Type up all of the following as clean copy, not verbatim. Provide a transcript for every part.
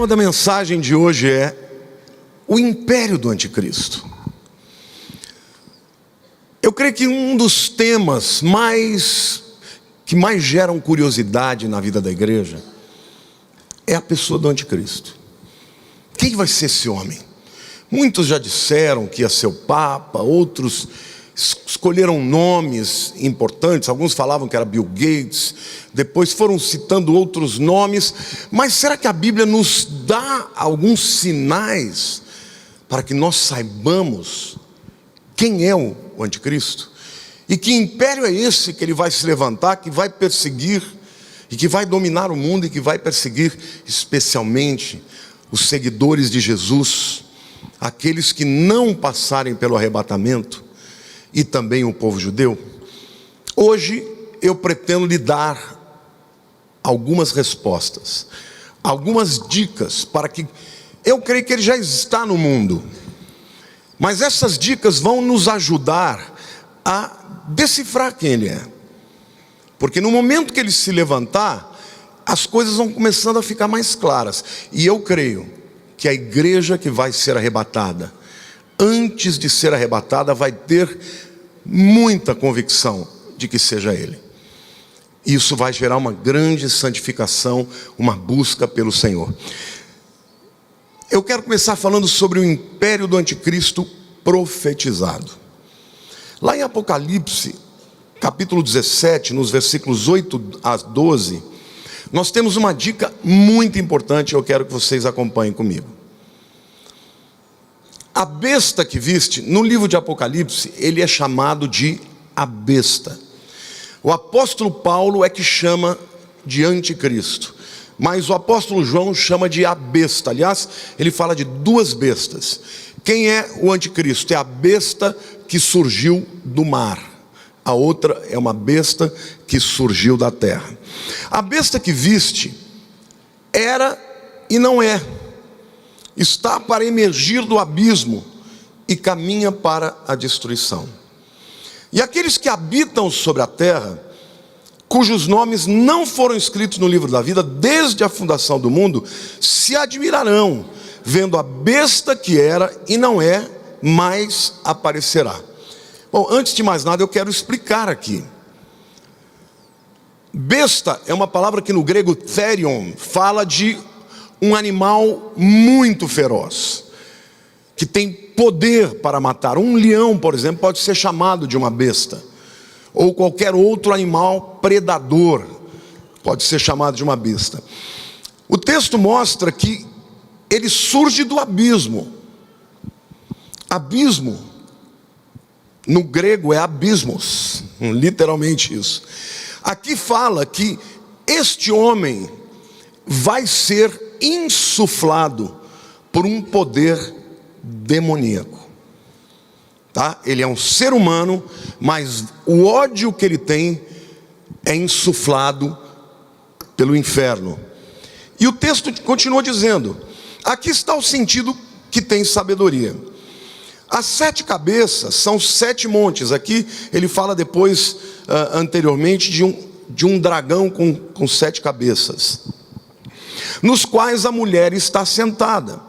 tema da mensagem de hoje é o império do anticristo. Eu creio que um dos temas que mais geram curiosidade na vida da igreja é a pessoa do anticristo. Quem vai ser esse homem? Muitos já disseram que ia ser o Papa, outros escolheram nomes importantes, alguns falavam que era Bill Gates, depois foram citando outros nomes, mas será que a Bíblia nos dá alguns sinais para que nós saibamos quem é o anticristo? E que império é esse que ele vai se levantar, que vai perseguir, e que vai dominar o mundo, e que vai perseguir especialmente os seguidores de Jesus, aqueles que não passarem pelo arrebatamento, e também o povo judeu? Hoje eu pretendo lhe dar algumas respostas, algumas dicas, para que eu creio que ele já está no mundo, mas essas dicas vão nos ajudar a decifrar quem ele é, porque no momento que ele se levantar, as coisas vão começando a ficar mais claras, e eu creio que a igreja que vai ser arrebatada, antes de ser arrebatada, vai ter muita convicção de que seja ele. Isso vai gerar uma grande santificação, uma busca pelo Senhor. Eu quero começar falando sobre o império do anticristo profetizado. Lá em Apocalipse, capítulo 17, nos versículos 8 a 12, nós temos uma dica muito importante, eu quero que vocês acompanhem comigo. A besta que viste, no livro de Apocalipse, ele é chamado de a besta. O apóstolo Paulo é que chama de anticristo, mas o apóstolo João chama de a besta. Aliás, ele fala de duas bestas. Quem é o anticristo? É a besta que surgiu do mar. A outra é uma besta que surgiu da terra. A besta que viste era e não é. Está para emergir do abismo e caminha para a destruição. E aqueles que habitam sobre a terra, cujos nomes não foram escritos no livro da vida desde a fundação do mundo, se admirarão, vendo a besta que era e não é, mais aparecerá. Bom, antes de mais nada eu quero explicar aqui. Besta é uma palavra que no grego therion fala de um animal muito feroz, que tem poder para matar. Um leão, por exemplo, pode ser chamado de uma besta, ou qualquer outro animal predador pode ser chamado de uma besta. O texto mostra que ele surge do abismo. Abismo no grego é abismos, literalmente isso. Aqui fala que este homem vai ser insuflado por um poder demoníaco, tá? Ele é um ser humano, mas o ódio que ele tem é insuflado pelo inferno. E o texto continua dizendo: aqui está o sentido que tem sabedoria. As 7 cabeças são 7 montes. Aqui ele fala depois, anteriormente, de um dragão com 7 cabeças, nos quais a mulher está sentada.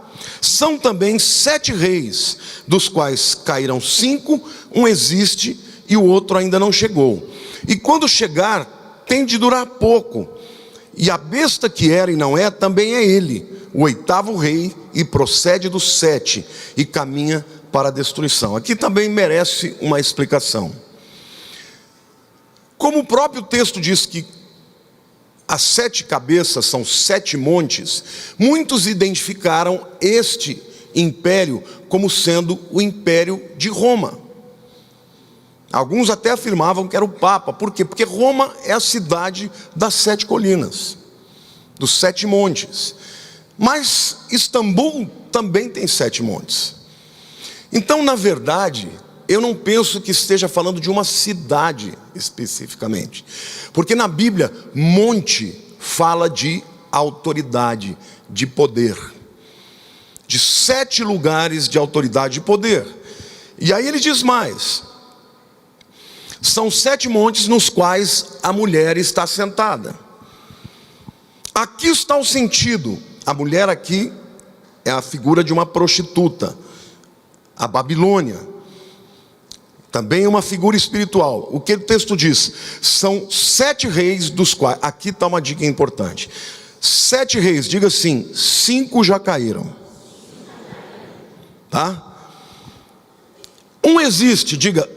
São também 7 reis, dos quais caíram 5, um existe e o outro ainda não chegou. E quando chegar, tem de durar pouco. E a besta que era e não é, também é ele, o 8º rei, e procede dos 7, e caminha para a destruição. Aqui também merece uma explicação. Como o próprio texto diz que as 7 cabeças são 7 montes, muitos identificaram este império como sendo o império de Roma. Alguns até afirmavam que era o Papa. Por quê? Porque Roma é a cidade das 7 colinas, dos 7 montes. Mas Istambul também tem 7 montes. Então, na verdade, eu não penso que esteja falando de uma cidade especificamente, porque na Bíblia, monte fala de autoridade, de poder, de 7 lugares de autoridade e poder. E aí ele diz mais: são 7 montes nos quais a mulher está sentada. Aqui está o sentido: A mulher aqui é a figura de uma prostituta. A Babilônia também é uma figura espiritual. O que o texto diz? São 7 reis dos quais... Aqui está uma dica importante. 7 reis, diga assim, 5 já caíram. Tá? Um existe, diga,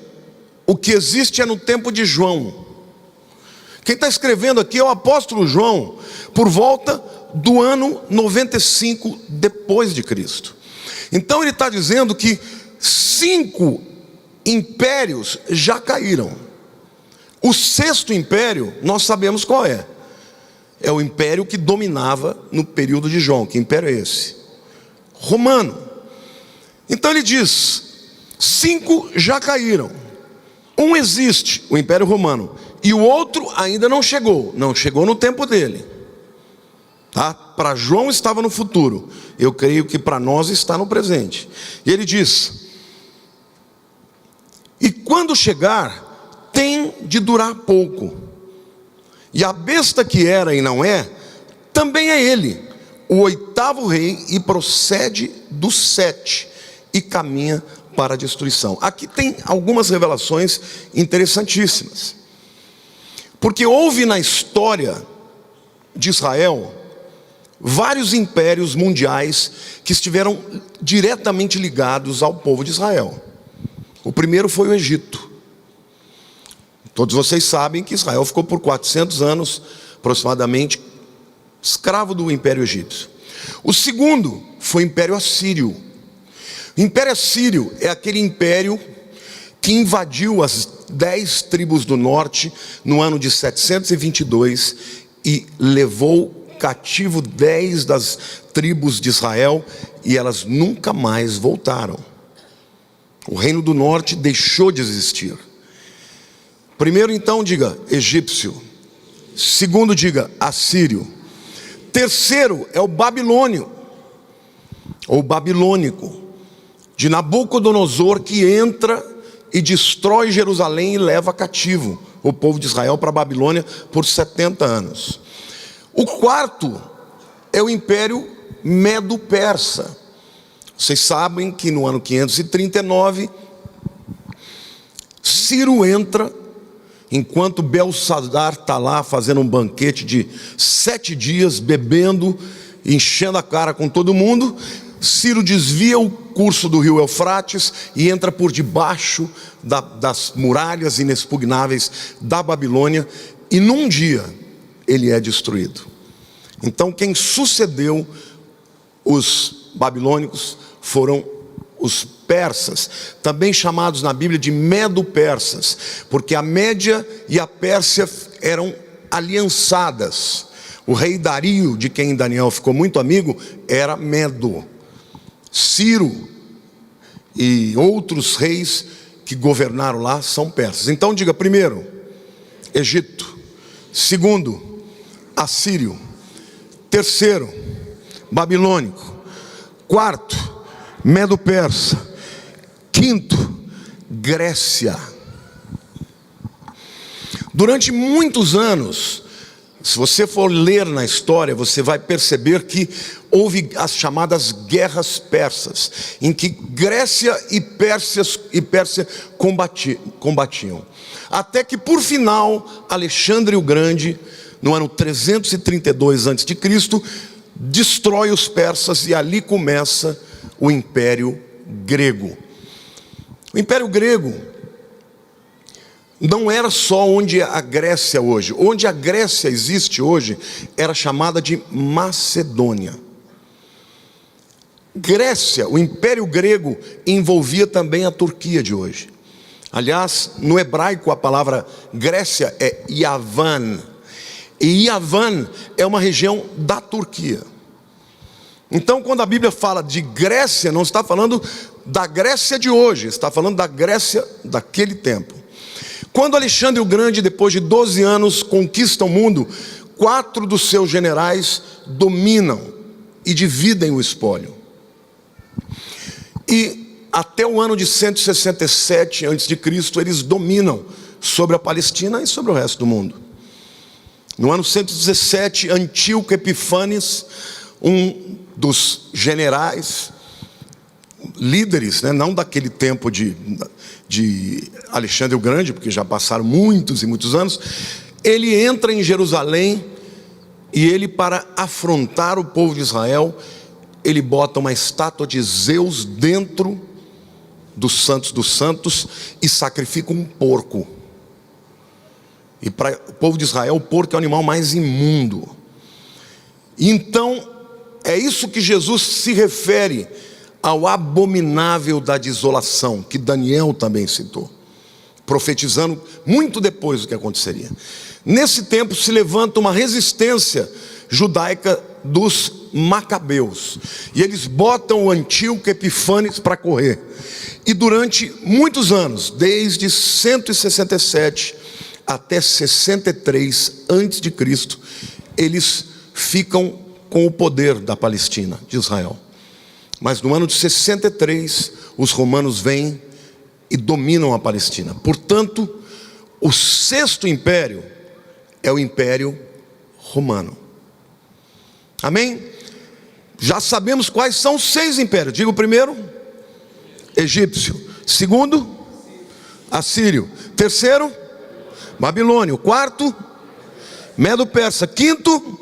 o que existe é no tempo de João. Quem está escrevendo aqui é o apóstolo João, por volta do ano 95 depois de Cristo. Então ele está dizendo que 5 impérios já caíram. O 6º império, nós sabemos qual é. É o império que dominava no período de João. Que império é esse? Romano. Então ele diz, 5 já caíram. Um existe, o Império Romano, e o outro ainda não chegou no tempo dele. Tá? Para João estava no futuro, eu creio que para nós está no presente. E ele diz, e quando chegar, tem de durar pouco. E a besta que era e não é, também é ele, o 8º rei, e procede dos 7, e caminha para a destruição. Aqui tem algumas revelações interessantíssimas. Porque houve na história de Israel vários impérios mundiais que estiveram diretamente ligados ao povo de Israel. O primeiro foi o Egito. Todos vocês sabem que Israel ficou por 400 anos, aproximadamente, escravo do Império Egípcio. O segundo foi o Império Assírio. O Império Assírio é aquele império que invadiu as 10 tribos do norte no ano de 722 e levou cativo 10 das tribos de Israel, e elas nunca mais voltaram. O reino do norte deixou de existir. Primeiro, então, diga egípcio. Segundo, diga assírio. Terceiro é o babilônio, ou babilônico, de Nabucodonosor, que entra e destrói Jerusalém e leva cativo o povo de Israel para a Babilônia por 70 anos. O quarto é o Império Medo-Persa. Vocês sabem que no ano 539, Ciro entra, enquanto Belsazar está lá fazendo um banquete de 7 dias, bebendo, enchendo a cara com todo mundo. Ciro desvia o curso do rio Eufrates e entra por debaixo das muralhas inexpugnáveis da Babilônia, e num dia ele é destruído. Então quem sucedeu os babilônicos foram os persas, também chamados na Bíblia de Medo-Persas, porque a Média e a Pérsia eram aliançadas. O rei Dario, de quem Daniel ficou muito amigo, era Medo. Ciro e outros reis que governaram lá são persas. Então diga, primeiro, Egito. Segundo, assírio. Terceiro, babilônico. Quarto, Medo-Persa. Quinto, Grécia. Durante muitos anos, se você for ler na história, você vai perceber que houve as chamadas guerras persas, em que Grécia e Pérsia combatiam. Até que por final, Alexandre o Grande, no ano 332 a.C., destrói os persas, e ali começa o Império Grego. O Império Grego não era só onde a Grécia hoje. Onde a Grécia existe hoje era chamada de Macedônia. Grécia, o Império Grego, envolvia também a Turquia de hoje. Aliás, no hebraico a palavra Grécia é Yavan. E Yavan é uma região da Turquia. Então quando a Bíblia fala de Grécia, não está falando da Grécia de hoje, está falando da Grécia daquele tempo. Quando Alexandre o Grande, depois de 12 anos, conquista o mundo, 4 dos seus generais dominam e dividem o espólio. E até o ano de 167 a.C., eles dominam sobre a Palestina e sobre o resto do mundo. No ano 117, Antíoco Epifanes, um dos generais, líderes, né, não daquele tempo de Alexandre o Grande, porque já passaram muitos e muitos anos. Ele entra em Jerusalém e ele, para afrontar o povo de Israel, ele bota uma estátua de Zeus dentro dos santos e sacrifica um porco. E para o povo de Israel, o porco é o animal mais imundo. Então, é isso que Jesus se refere ao abominável da desolação, que Daniel também citou, profetizando muito depois do que aconteceria. Nesse tempo se levanta uma resistência judaica dos macabeus, e eles botam o Antíoco Epífanes para correr. E durante muitos anos, desde 167 até 63 antes de Cristo, eles ficam com o poder da Palestina, de Israel. Mas no ano de 63, os romanos vêm e dominam a Palestina. Portanto, o sexto império é o Império Romano. Amém? Já sabemos quais são os 6 impérios. Diga o primeiro: egípcio. Segundo, assírio. Terceiro, babilônio. Quarto, medo-persa. Quinto,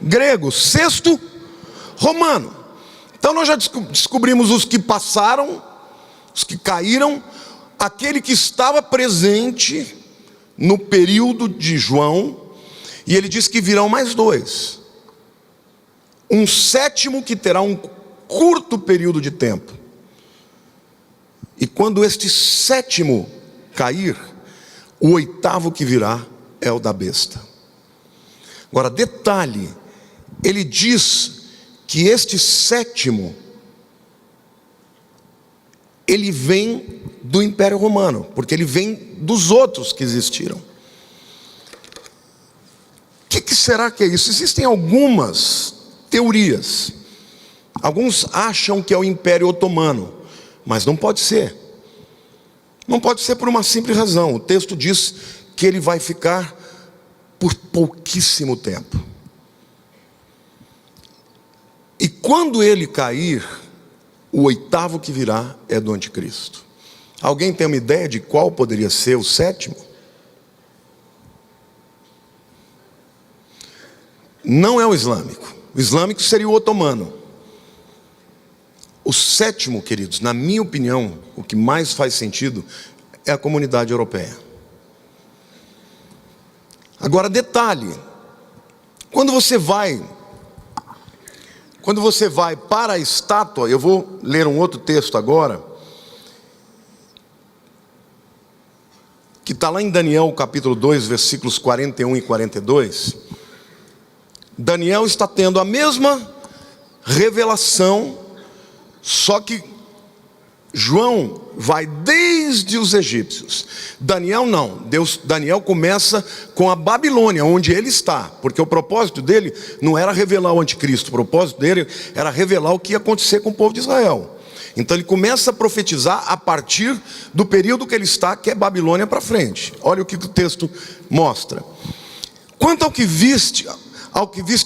grego. Sexto, romano. Então nós já descobrimos os que passaram, os que caíram, aquele que estava presente no período de João, e ele diz que virão mais 2. Um sétimo que terá um curto período de tempo. E quando este sétimo cair, o 8º que virá é o da besta. Agora, detalhe, ele diz que este sétimo, ele vem do Império Romano, porque ele vem dos outros que existiram. O que será que é isso? Existem algumas teorias. Alguns acham que é o Império Otomano, mas não pode ser. Não pode ser por uma simples razão. O texto diz que ele vai ficar por pouquíssimo tempo. E quando ele cair, o 8º que virá é do anticristo. Alguém tem uma ideia de qual poderia ser o sétimo? Não é o islâmico. O islâmico seria o otomano. O sétimo, queridos, na minha opinião, o que mais faz sentido é a comunidade europeia. Agora, detalhe, quando você vai para a estátua, eu vou ler um outro texto agora, que está lá em Daniel capítulo 2, versículos 41 e 42. Daniel está tendo a mesma revelação, só que João vai desde os egípcios. Daniel não. Daniel começa com a Babilônia, onde ele está, porque o propósito dele não era revelar o anticristo, o propósito dele era revelar o que ia acontecer com o povo de Israel. Então ele começa a profetizar a partir do período que ele está, que é Babilônia para frente. Olha o que o texto mostra. Quanto ao que viste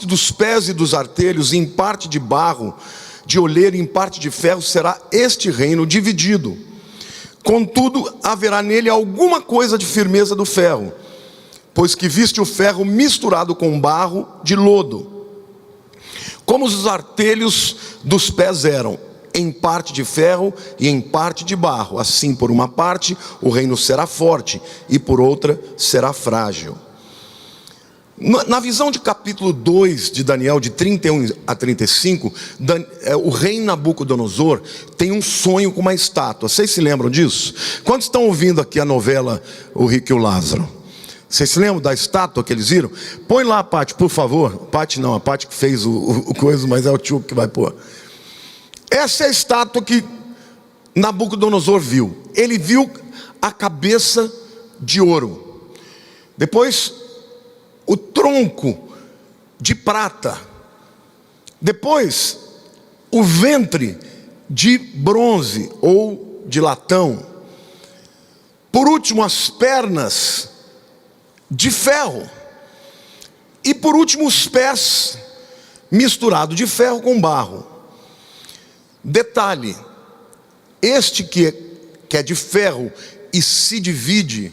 dos pés e dos artelhos, em parte de barro, de olheiro, em parte de ferro, será este reino dividido. Contudo, haverá nele alguma coisa de firmeza do ferro, pois que viste o ferro misturado com barro de lodo, como os artelhos dos pés eram, em parte de ferro e em parte de barro. Assim, por uma parte, o reino será forte, e por outra, será frágil. Na visão de capítulo 2 de Daniel, de 31 a 35, o rei Nabucodonosor tem um sonho com uma estátua. Vocês se lembram disso? Quantos estão ouvindo aqui a novela O Rico e o Lázaro? Vocês se lembram da estátua que eles viram? Põe lá, Pati, por favor. Pati não, a Pati que fez o coisa, mas é o tio que vai pôr. Essa é a estátua que Nabucodonosor viu. Ele viu a cabeça de ouro. Depois, o tronco de prata. Depois, o ventre de bronze ou de latão. Por último, as pernas de ferro. E por último, os pés misturado de ferro com barro. Detalhe, este que é de ferro e se divide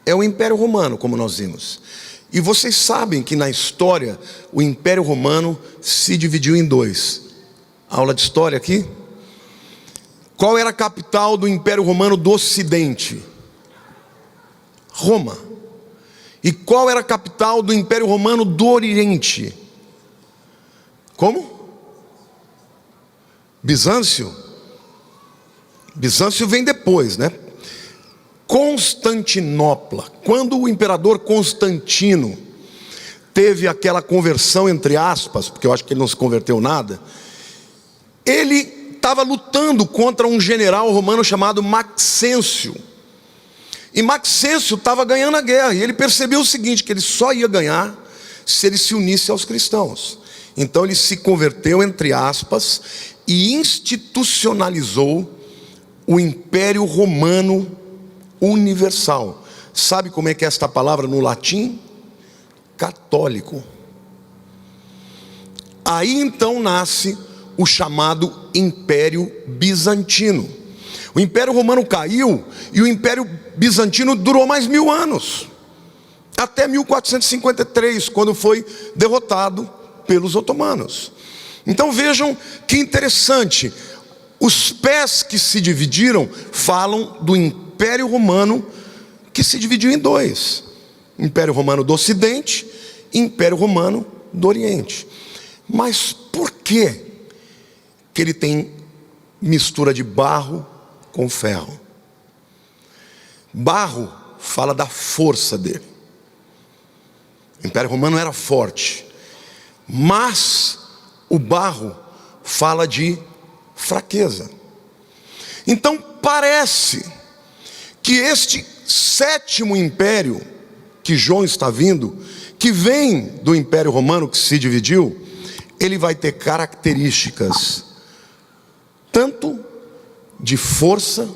é o Império Romano, como nós vimos. E vocês sabem que na história o Império Romano se dividiu em dois. Aula de história aqui. Qual era a capital do Império Romano do Ocidente? Roma. E qual era a capital do Império Romano do Oriente? Como? Bizâncio. Bizâncio vem depois, né? Constantinopla. Quando o imperador Constantino teve aquela conversão, entre aspas, porque eu acho que ele não se converteu nada, ele estava lutando contra um general romano chamado Maxêncio. E Maxêncio estava ganhando a guerra, e ele percebeu o seguinte, que ele só ia ganhar se ele se unisse aos cristãos. Então ele se converteu, entre aspas, e institucionalizou o Império Romano Universal. Sabe como é que é esta palavra no latim? Católico. Aí então nasce o chamado Império Bizantino. O Império Romano caiu e o Império Bizantino durou mais 1000 anos. Até 1453, quando foi derrotado pelos otomanos. Então vejam que interessante. Os pés que se dividiram falam do Império Romano que se dividiu em dois: Império Romano do Ocidente e Império Romano do Oriente. Mas por que ele tem mistura de barro com ferro? Barro fala da força dele. O Império Romano era forte, mas o barro fala de fraqueza. Então parece que este sétimo império que João está vindo, que vem do Império Romano que se dividiu, ele vai ter características tanto de força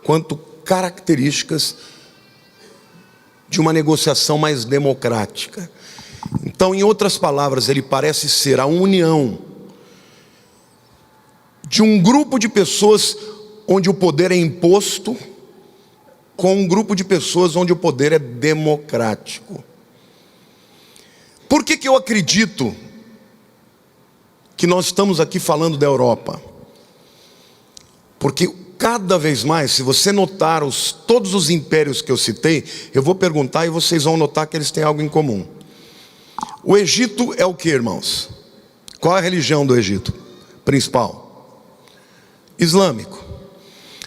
quanto características de uma negociação mais democrática. Então, em outras palavras, ele parece ser a união de um grupo de pessoas onde o poder é imposto com um grupo de pessoas onde o poder é democrático. Por que eu acredito que nós estamos aqui falando da Europa? Porque cada vez mais, se você notar todos os impérios que eu citei, eu vou perguntar e vocês vão notar que eles têm algo em comum. O Egito é o que, irmãos? Qual é a religião do Egito principal? Islâmico.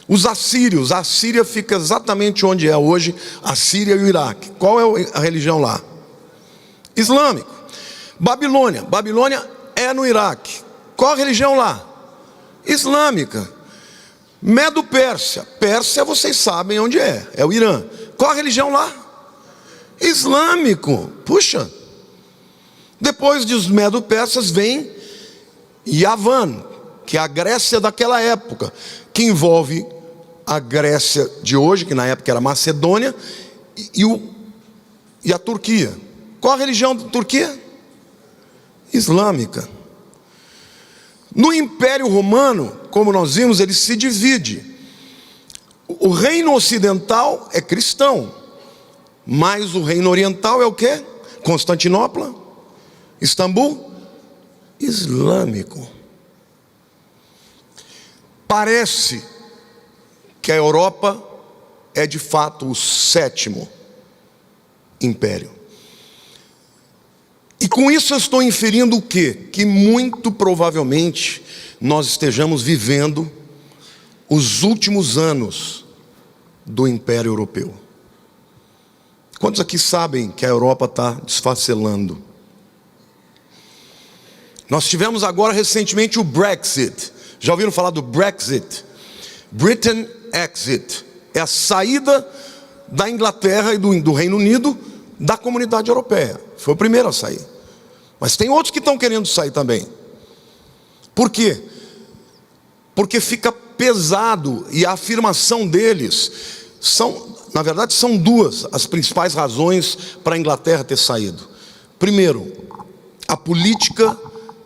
Os assírios, a Síria fica exatamente onde é hoje a Síria e o Iraque. Qual é a religião lá? Islâmico. Babilônia, Babilônia é no Iraque. Qual a religião lá? Islâmica. Medo-Pérsia, Pérsia vocês sabem onde é o Irã. Qual a religião lá? Islâmico. Puxa. Depois dos Medo-Persas vem Yavan, que é a Grécia daquela época, que envolve a Grécia de hoje, que na época era Macedônia, e a Turquia. Qual a religião da Turquia? Islâmica. No Império Romano, como nós vimos, ele se divide. O reino ocidental é cristão, mas o reino oriental é o quê? Constantinopla, Istambul, islâmico. Parece que a Europa é de fato o sétimo império. E com isso eu estou inferindo o quê? Que muito provavelmente nós estejamos vivendo os últimos anos do Império Europeu. Quantos aqui sabem que a Europa está desfacelando? Nós tivemos agora recentemente o Brexit. Já ouviram falar do Brexit? Britain Exit. É a saída da Inglaterra e do Reino Unido da comunidade europeia. Foi o primeiro a sair. Mas tem outros que estão querendo sair também. Por quê? Porque fica pesado, e a afirmação deles na verdade são duas as principais razões para a Inglaterra ter saído. Primeiro, a política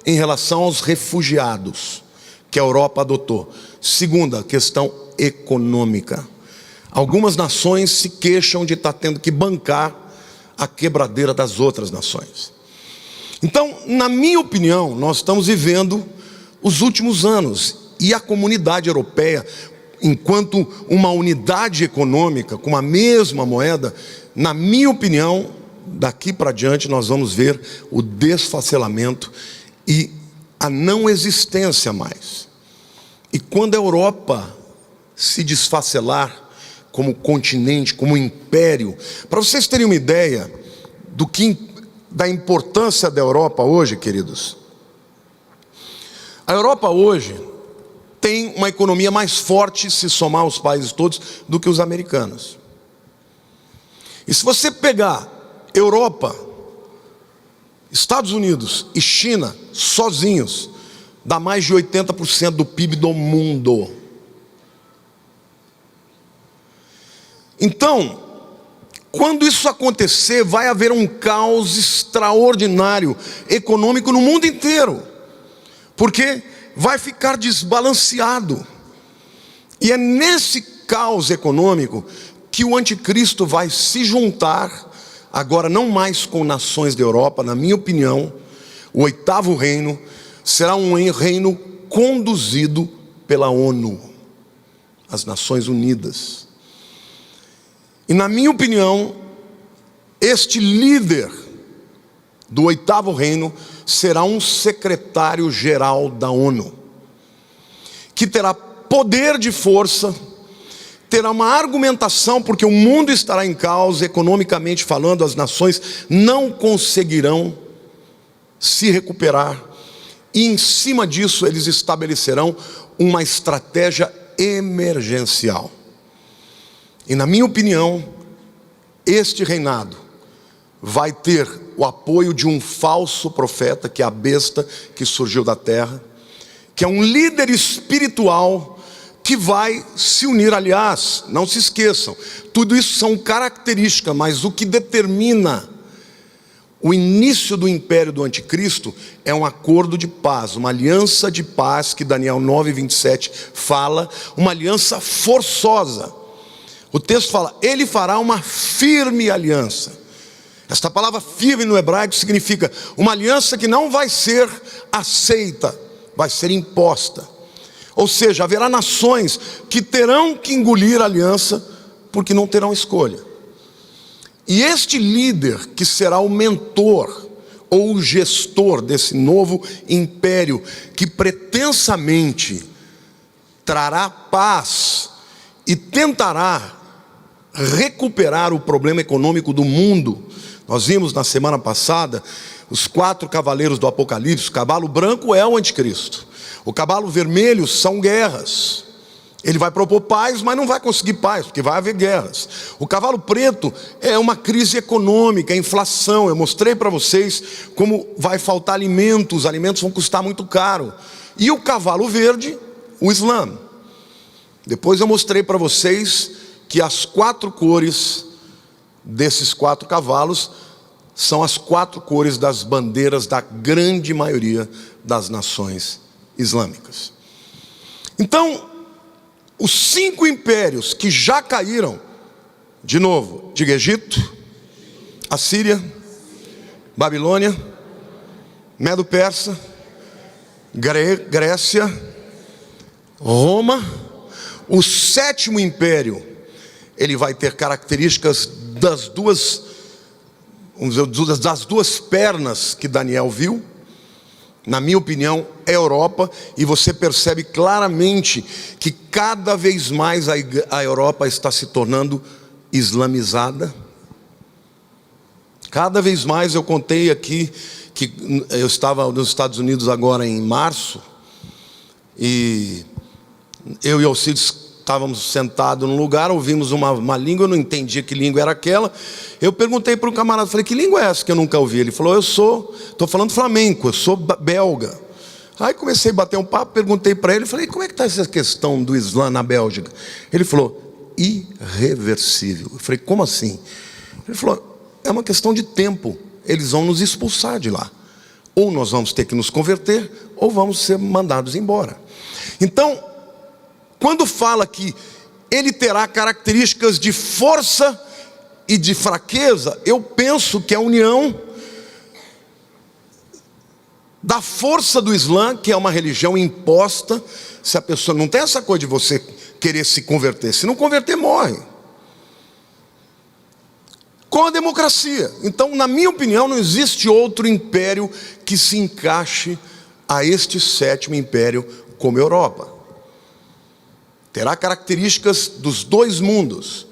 em relação aos refugiados que a Europa adotou. Segunda, questão econômica. Algumas nações se queixam de estar tendo que bancar a quebradeira das outras nações. Então, na minha opinião, nós estamos vivendo os últimos anos, e a comunidade europeia, enquanto uma unidade econômica, com a mesma moeda, na minha opinião, daqui para diante nós vamos ver o desfacelamento e a não existência mais. E quando a Europa se desfacelar como continente, como império, para vocês terem uma ideia da importância da Europa hoje, queridos, a Europa hoje tem uma economia mais forte, se somar os países todos, do que os americanos. E se você pegar Europa, Estados Unidos e China sozinhos, dá mais de 80% do PIB do mundo. Então, quando isso acontecer, vai haver um caos extraordinário econômico no mundo inteiro, porque vai ficar desbalanceado. E é nesse caos econômico que o anticristo vai se juntar, agora não mais com nações da Europa. Na minha opinião, o 8º reino será um reino conduzido pela ONU, as Nações Unidas. E na minha opinião, este líder do 8º reino será um secretário-geral da ONU, que terá poder de força, terá uma argumentação, porque o mundo estará em caos, economicamente falando, as nações não conseguirão se recuperar, e em cima disso eles estabelecerão uma estratégia emergencial. E na minha opinião, este reinado vai ter o apoio de um falso profeta, que é a besta que surgiu da terra, que é um líder espiritual que vai se unir. Aliás, não se esqueçam, tudo isso são características, mas o que determina o início do império do anticristo é um acordo de paz, uma aliança de paz, que Daniel 9:27 fala, uma aliança forçosa. O texto fala, ele fará uma firme aliança. Esta palavra firme no hebraico significa uma aliança que não vai ser aceita, vai ser imposta. Ou seja, haverá nações que terão que engolir a aliança, porque não terão escolha. E este líder, que será o mentor ou o gestor desse novo império, que pretensamente trará paz e tentará recuperar o problema econômico do mundo. Nós vimos na semana passada os 4 cavaleiros do Apocalipse. O cavalo branco é o anticristo, o cavalo vermelho são guerras. Ele vai propor paz, mas não vai conseguir paz, porque vai haver guerras. O cavalo preto é uma crise econômica, inflação. Eu mostrei para vocês como vai faltar alimentos, os alimentos vão custar muito caro. E o cavalo verde, o Islã. Depois eu mostrei para vocês que as 4 cores desses 4 cavalos são as 4 cores das bandeiras da grande maioria das nações islâmicas. Então, os 5 impérios que já caíram, de novo, diga Egito, Assíria, Babilônia, Medo-Persa, Grécia, Roma. O 7º império, ele vai ter características das duas pernas que Daniel viu. Na minha opinião, é a Europa, e você percebe claramente que cada vez mais a Europa está se tornando islamizada. Cada vez mais. Eu contei aqui que eu estava nos Estados Unidos agora em março, e eu e Alcides estávamos sentados num lugar, ouvimos uma língua, eu não entendia que língua era aquela. Eu perguntei para um camarada, falei, que língua é essa que eu nunca ouvi? Ele falou, estou falando flamenco, eu sou belga. Aí comecei a bater um papo, perguntei para ele, falei, como é que está essa questão do Islã na Bélgica? Ele falou, irreversível. Eu falei, como assim? Ele falou, é uma questão de tempo, eles vão nos expulsar de lá. Ou nós vamos ter que nos converter, ou vamos ser mandados embora. Então, quando fala que ele terá características de força e de fraqueza, eu penso que a união da força do Islã, que é uma religião imposta, se a pessoa não tem essa coisa de você querer se converter, se não converter morre, com a democracia. Então, na minha opinião, não existe outro império que se encaixe a este sétimo império como a Europa. Terá características dos dois mundos.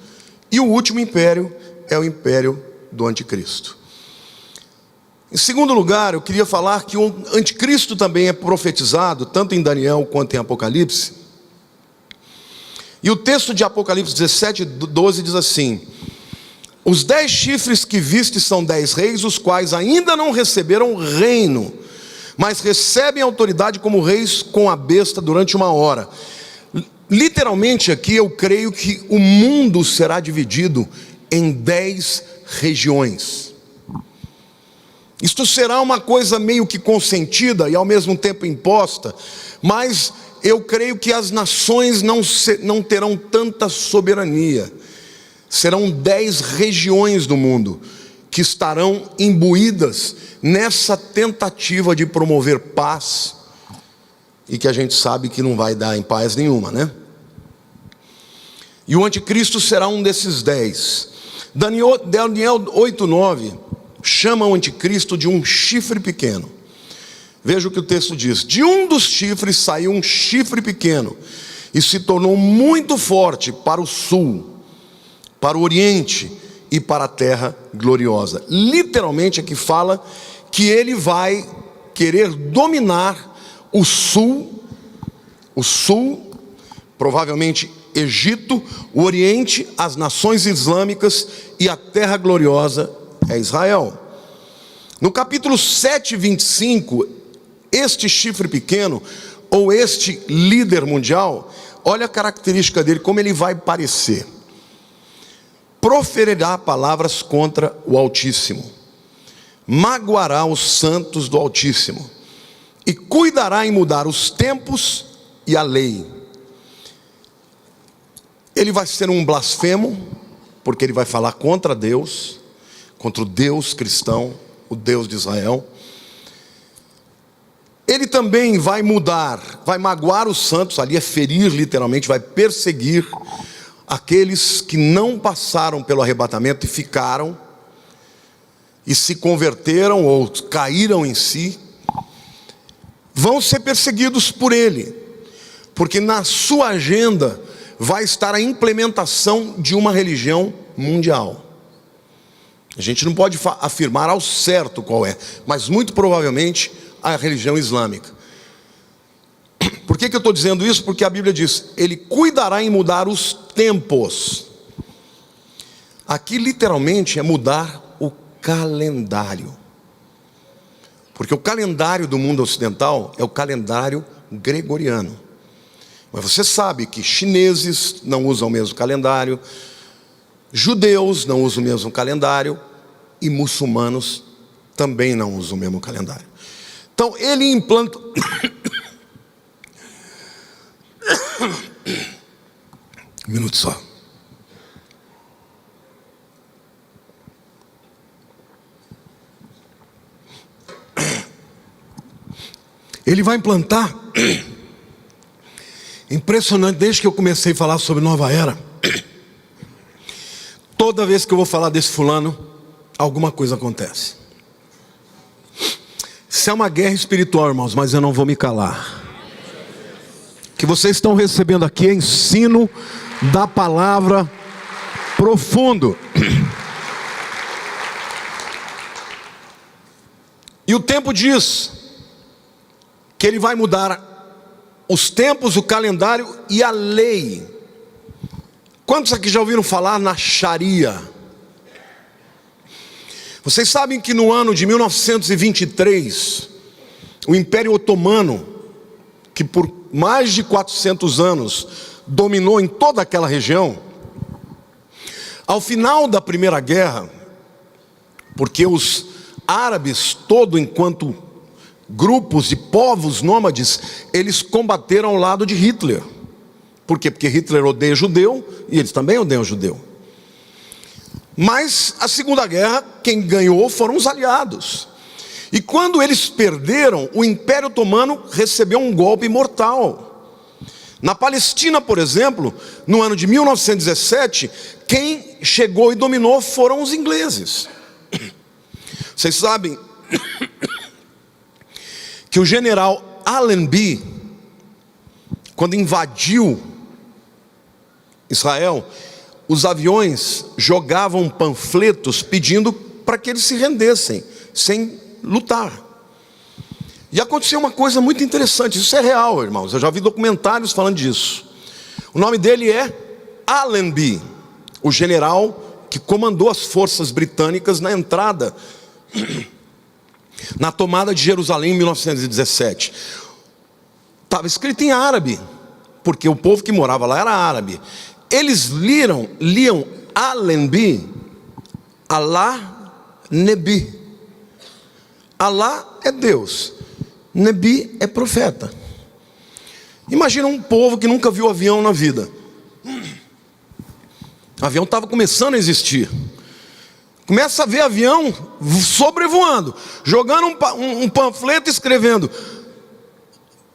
E o último império é o império do anticristo. Em segundo lugar, eu queria falar que o anticristo também é profetizado, tanto em Daniel quanto em Apocalipse. E o texto de Apocalipse 17:12 diz assim: os 10 chifres que viste são 10 reis, os quais ainda não receberam reino, mas recebem autoridade como reis com a besta durante 1 hora. Literalmente aqui eu creio que o mundo será dividido em 10 regiões. Isto será uma coisa meio que consentida e ao mesmo tempo imposta, mas eu creio que as nações não terão tanta soberania. Serão 10 regiões do mundo que estarão imbuídas nessa tentativa de promover paz, e que a gente sabe que não vai dar em paz nenhuma, né? E o anticristo será um desses 10. Daniel 8:9 chama o anticristo de um chifre pequeno. Veja o que o texto diz: de um dos chifres saiu um chifre pequeno, e se tornou muito forte para o sul, para o oriente e para a terra gloriosa. Literalmente aqui fala que ele vai querer dominar o sul, provavelmente Egito, o oriente, as nações islâmicas, e a terra gloriosa é Israel. No capítulo 7:25, este chifre pequeno, ou este líder mundial, olha a característica dele, como ele vai parecer. Proferirá palavras contra o Altíssimo, magoará os santos do Altíssimo, e cuidará em mudar os tempos e a lei. Ele vai ser um blasfemo, porque ele vai falar contra Deus, contra o Deus cristão, o Deus de Israel. Ele também vai mudar, vai magoar os santos, ali é ferir literalmente, vai perseguir aqueles que não passaram pelo arrebatamento e ficaram, e se converteram ou caíram em si, vão ser perseguidos por ele, porque na sua agenda vai estar a implementação de uma religião mundial. A gente não pode afirmar ao certo qual é, mas muito provavelmente a religião islâmica. Por que eu estou dizendo isso? Porque a Bíblia diz: ele cuidará em mudar os tempos. Aqui literalmente é mudar o calendário, porque o calendário do mundo ocidental é o calendário gregoriano. Mas você sabe que chineses não usam o mesmo calendário, judeus não usam o mesmo calendário, e muçulmanos também não usam o mesmo calendário. Então ele implanta... Um minuto só. Ele vai implantar... Impressionante, desde que eu comecei a falar sobre Nova Era, toda vez que eu vou falar desse fulano, alguma coisa acontece. Isso é uma guerra espiritual, irmãos, mas eu não vou me calar. O que vocês estão recebendo aqui é ensino da palavra profundo. E o tempo diz que ele vai mudar os tempos, o calendário e a lei. Quantos aqui já ouviram falar na Sharia? Vocês sabem que no ano de 1923, o Império Otomano, que por mais de 400 anos dominou em toda aquela região, ao final da Primeira Guerra, porque os árabes, todo enquanto grupos de povos nômades, eles combateram ao lado de Hitler. Por quê? Porque Hitler odeia judeu e eles também odeiam judeu. Mas a Segunda Guerra, quem ganhou foram os aliados. E quando eles perderam, o Império Otomano recebeu um golpe mortal. Na Palestina, por exemplo, no ano de 1917, quem chegou e dominou foram os ingleses. Vocês sabem que o general Allenby, quando invadiu Israel, os aviões jogavam panfletos pedindo para que eles se rendessem, sem lutar. E aconteceu uma coisa muito interessante, isso é real, irmãos, eu já vi documentários falando disso. O nome dele é Allenby, o general que comandou as forças britânicas na entrada, na tomada de Jerusalém em 1917. Estava escrito em árabe, porque o povo que morava lá era árabe. Eles liam Allenby, Allah Nebi. Allah é Deus, Nebi é profeta. Imagina um povo que nunca viu avião na vida. O avião estava começando a existir. Começa a ver avião sobrevoando, jogando um panfleto escrevendo: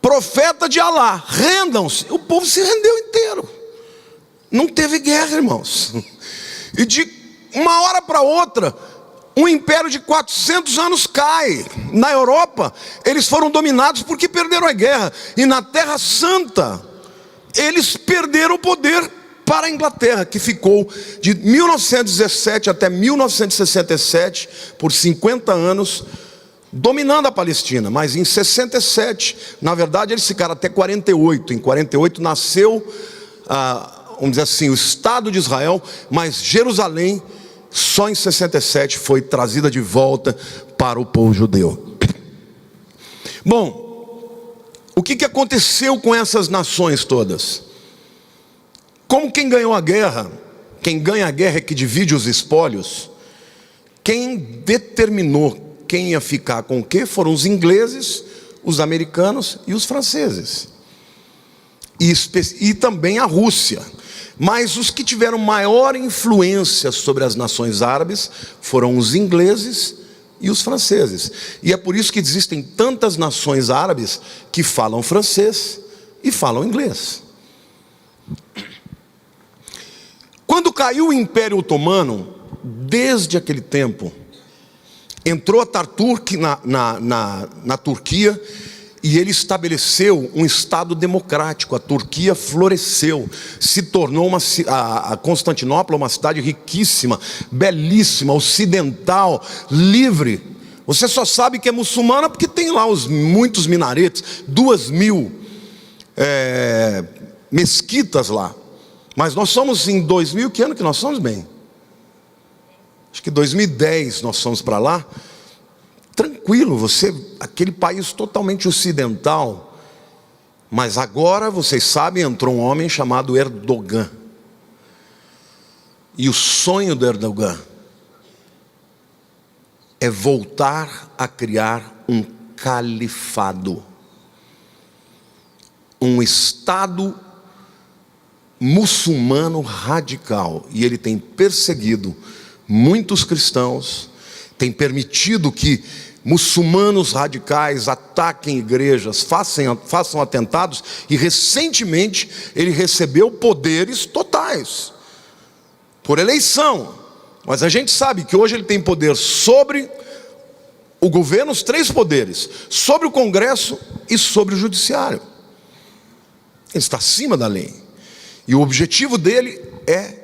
profeta de Alá, rendam-se. O povo se rendeu inteiro. Não teve guerra, irmãos. E de uma hora para outra, um império de 400 anos cai. Na Europa, eles foram dominados porque perderam a guerra. E na Terra Santa, eles perderam o poder para a Inglaterra, que ficou de 1917 até 1967, por 50 anos, dominando a Palestina. Mas em 67, na verdade, eles ficaram até 48. Em 48 nasceu, vamos dizer assim, o Estado de Israel, mas Jerusalém, só em 67 foi trazida de volta para o povo judeu. Bom, o que aconteceu com essas nações todas? Como quem ganhou a guerra, quem ganha a guerra é que divide os espólios, quem determinou quem ia ficar com o quê foram os ingleses, os americanos e os franceses. E também a Rússia. Mas os que tiveram maior influência sobre as nações árabes foram os ingleses e os franceses. E é por isso que existem tantas nações árabes que falam francês e falam inglês. Quando caiu o Império Otomano, desde aquele tempo, entrou Ataturk na Turquia, e ele estabeleceu um Estado democrático. A Turquia floresceu, se tornou a Constantinopla uma cidade riquíssima, belíssima, ocidental, livre. Você só sabe que é muçulmana porque tem lá muitos minaretes, 2.000 mesquitas lá. Mas nós somos em 2000, que ano que nós somos, bem? Acho que 2010 nós fomos para lá. Tranquilo, aquele país totalmente ocidental. Mas agora, vocês sabem, entrou um homem chamado Erdogan. E o sonho do Erdogan é voltar a criar um califado, um Estado muçulmano radical. E ele tem perseguido muitos cristãos, tem permitido que muçulmanos radicais ataquem igrejas, façam atentados, e recentemente ele recebeu poderes totais, por eleição. Mas a gente sabe que hoje ele tem poder sobre o governo, os 3 poderes, sobre o Congresso e sobre o Judiciário. Ele está acima da lei. E o objetivo dele é,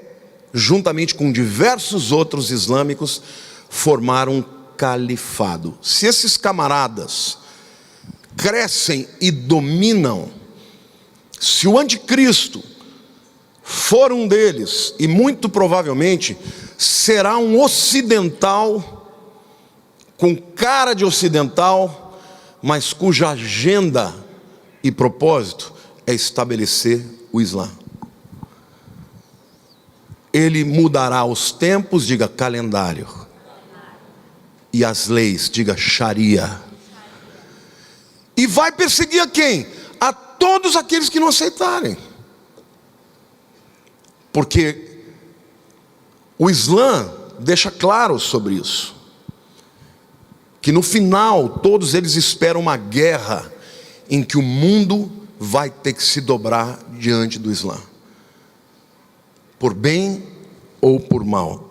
juntamente com diversos outros islâmicos, formar um califado. Se esses camaradas crescem e dominam, se o anticristo for um deles, e muito provavelmente será um ocidental, com cara de ocidental, mas cuja agenda e propósito é estabelecer o Islã. Ele mudará os tempos, diga calendário, e as leis, diga Sharia. E vai perseguir a quem? A todos aqueles que não aceitarem. Porque o Islã deixa claro sobre isso, que no final todos eles esperam uma guerra em que o mundo vai ter que se dobrar diante do Islã, por bem ou por mal.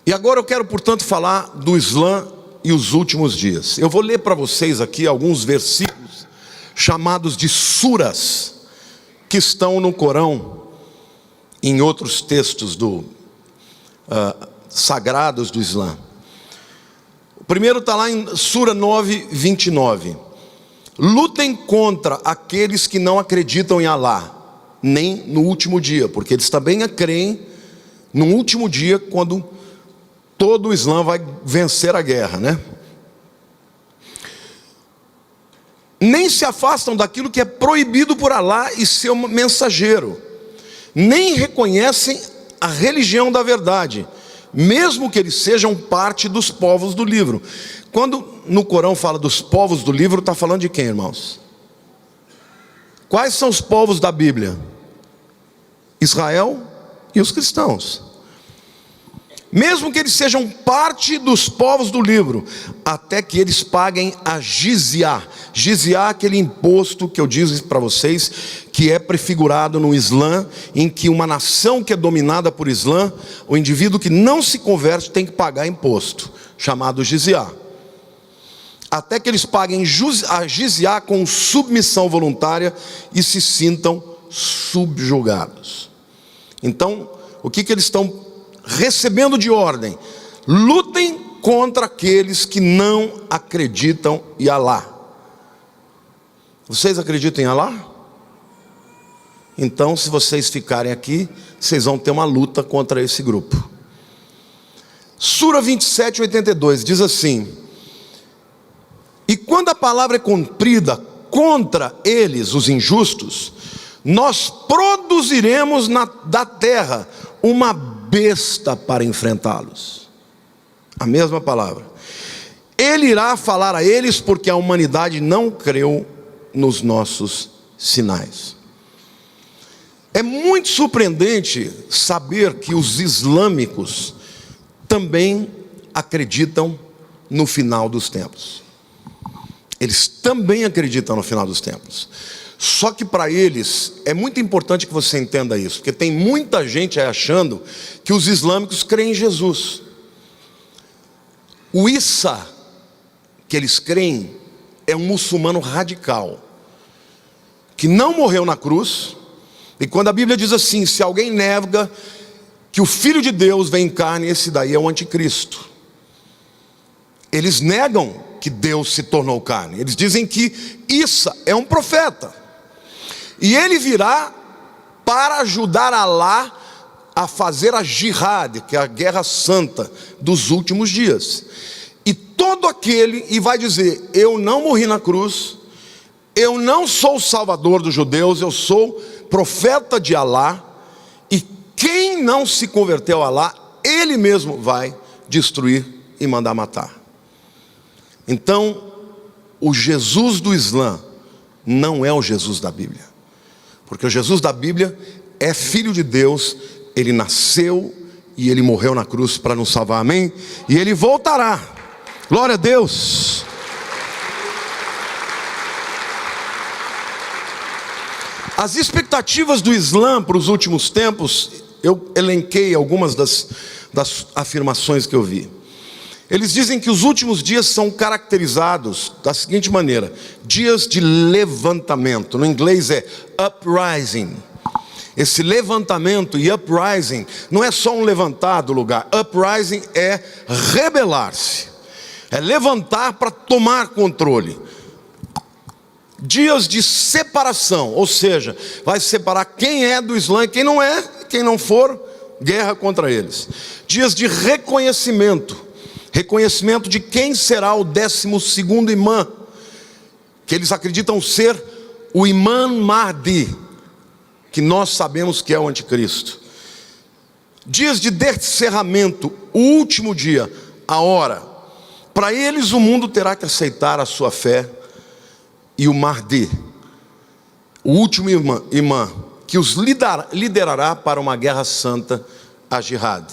E agora eu quero, portanto, falar do Islã e os últimos dias. Eu vou ler para vocês aqui alguns versículos chamados de suras, que estão no Corão, em outros textos sagrados do Islã. O primeiro está lá em Sura 9, 29. Lutem contra aqueles que não acreditam em Alá, nem no último dia, porque eles também creem no último dia, quando todo o Islã vai vencer a guerra, né? Nem se afastam daquilo que é proibido por Alá e seu mensageiro, nem reconhecem a religião da verdade, mesmo que eles sejam parte dos povos do livro. Quando no Corão fala dos povos do livro, está falando de quem, irmãos? Quais são os povos da Bíblia? Israel e os cristãos. Mesmo que eles sejam parte dos povos do livro, até que eles paguem a jizya. Jizya é aquele imposto que eu disse para vocês, que é prefigurado no Islã, em que uma nação que é dominada por Islã, o indivíduo que não se converte tem que pagar imposto, chamado jizya. Até que eles paguem a jizya com submissão voluntária e se sintam subjugados. Então, o que eles estão recebendo de ordem? Lutem contra aqueles que não acreditam em Alá. Vocês acreditam em Alá? Então, se vocês ficarem aqui, vocês vão ter uma luta contra esse grupo. Sura 27, 82 diz assim: e quando a palavra é cumprida contra eles, os injustos, nós produziremos da terra uma besta para enfrentá-los. A mesma palavra. Ele irá falar a eles, porque a humanidade não creu nos nossos sinais. É muito surpreendente saber que os islâmicos também acreditam no final dos tempos. Eles também acreditam no final dos tempos. Só que para eles, é muito importante que você entenda isso, porque tem muita gente aí achando que os islâmicos creem em Jesus. O Isa, que eles creem, é um muçulmano radical, que não morreu na cruz. E quando a Bíblia diz assim, se alguém nega que o Filho de Deus vem em carne, esse daí é o anticristo. Eles negam que Deus se tornou carne. Eles dizem que Isa é um profeta, e ele virá para ajudar Alá a fazer a jihad, que é a guerra santa dos últimos dias. E todo aquele, e vai dizer, eu não morri na cruz, eu não sou o salvador dos judeus, eu sou profeta de Alá, e quem não se converteu a Alá, ele mesmo vai destruir e mandar matar. Então, o Jesus do Islã não é o Jesus da Bíblia. Porque o Jesus da Bíblia é filho de Deus, ele nasceu e ele morreu na cruz para nos salvar, amém? E ele voltará, glória a Deus. As expectativas do Islã para os últimos tempos, eu elenquei algumas das afirmações que eu vi. Eles dizem que os últimos dias são caracterizados da seguinte maneira: dias de levantamento. No inglês é uprising. Esse levantamento e uprising não é só um levantar do lugar. Uprising é rebelar-se, é levantar para tomar controle. Dias de separação, ou seja, vai separar quem é do Islã e quem não é. Quem não for, guerra contra eles. Dias de reconhecimento de quem será o 12º imã, que eles acreditam ser o Imã Mahdi, que nós sabemos que é o anticristo. Dias de descerramento, o último dia, a hora, Para eles o mundo terá que aceitar a sua fé, e o Mahdi, o último imã, que os liderará para uma guerra santa, a Jihad.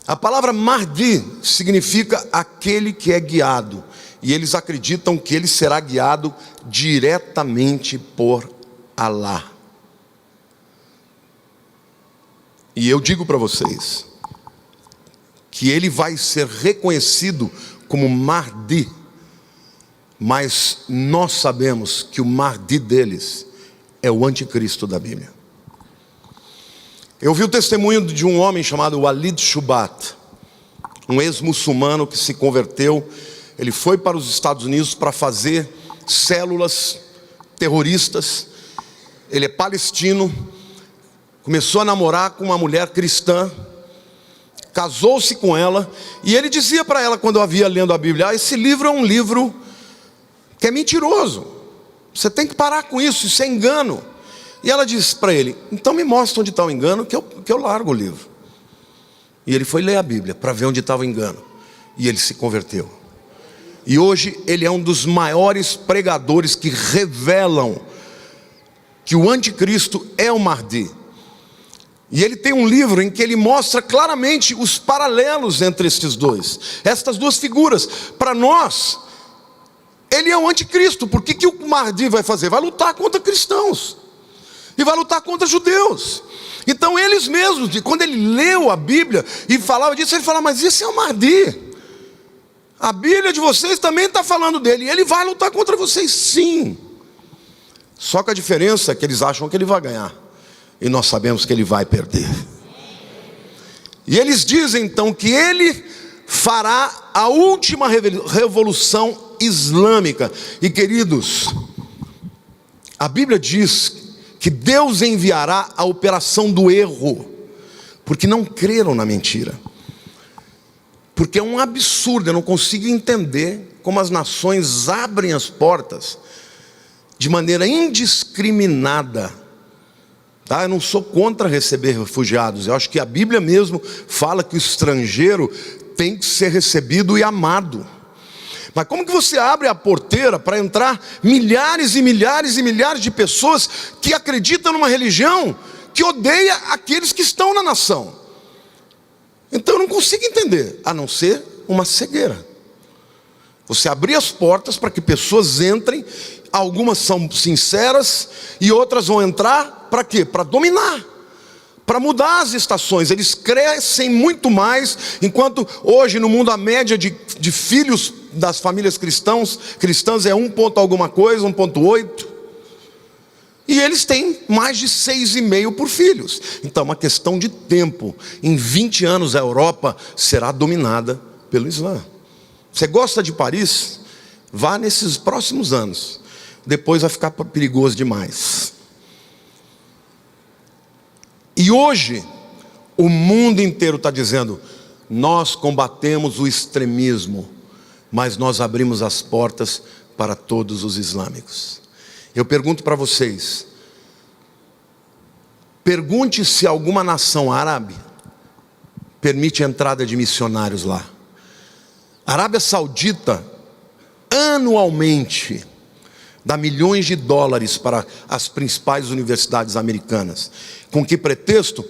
A palavra Mahdi significa aquele que é guiado, e eles acreditam que ele será guiado diretamente por Alá. E eu digo para vocês que ele vai ser reconhecido como Mahdi, mas nós sabemos que o Mahdi deles é o anticristo da Bíblia. Eu vi o testemunho de um homem chamado Walid Shubat, um ex-muçulmano que se converteu. Ele foi para os Estados Unidos para fazer células terroristas. Ele é palestino, começou a namorar com uma mulher cristã, casou-se com ela, e ele dizia para ela, quando eu havia lendo a Bíblia: esse livro é um livro que é mentiroso, você tem que parar com isso é engano. E ela disse para ele: então me mostra onde está o engano, que eu largo o livro. E ele foi ler a Bíblia para ver onde estava o engano, e ele se converteu. E hoje ele é um dos maiores pregadores que revelam que o anticristo é o Mahdi. E ele tem um livro em que ele mostra claramente os paralelos entre estes dois, estas duas figuras. Para nós, ele é o anticristo. Por que o Mahdi vai fazer? Vai lutar contra cristãos e vai lutar contra judeus. Então eles mesmos, quando ele leu a Bíblia e falava disso, ele falava: mas esse é o Mahdi, a Bíblia de vocês também está falando dele, e ele vai lutar contra vocês sim. Só que a diferença é que eles acham que ele vai ganhar, e nós sabemos que ele vai perder. E eles dizem então que ele fará a última revolução islâmica. E queridos, a Bíblia diz que Deus enviará a operação do erro, porque não creram na mentira. Porque é um absurdo, eu não consigo entender como as nações abrem as portas de maneira indiscriminada. Eu não sou contra receber refugiados, eu acho que a Bíblia mesmo fala que o estrangeiro tem que ser recebido e amado. Mas como que você abre a porteira para entrar milhares e milhares e milhares de pessoas que acreditam numa religião que odeia aqueles que estão na nação? Então eu não consigo entender, a não ser uma cegueira. Você abrir as portas para que pessoas entrem, algumas são sinceras e outras vão entrar para quê? Para dominar, para mudar as estações. Eles crescem muito mais, enquanto hoje no mundo a média de filhos das famílias cristãs é 1 ponto alguma coisa, 1,8. E eles têm mais de 6,5 por filhos. Então é uma questão de tempo. Em 20 anos a Europa será dominada pelo Islã. Você gosta de Paris? Vá nesses próximos anos. Depois vai ficar perigoso demais. E hoje o mundo inteiro está dizendo: nós combatemos o extremismo, mas nós abrimos as portas para todos os islâmicos. Eu pergunto para vocês, pergunte se alguma nação árabe permite a entrada de missionários lá. A Arábia Saudita anualmente dá milhões de dólares para as principais universidades americanas. Com que pretexto?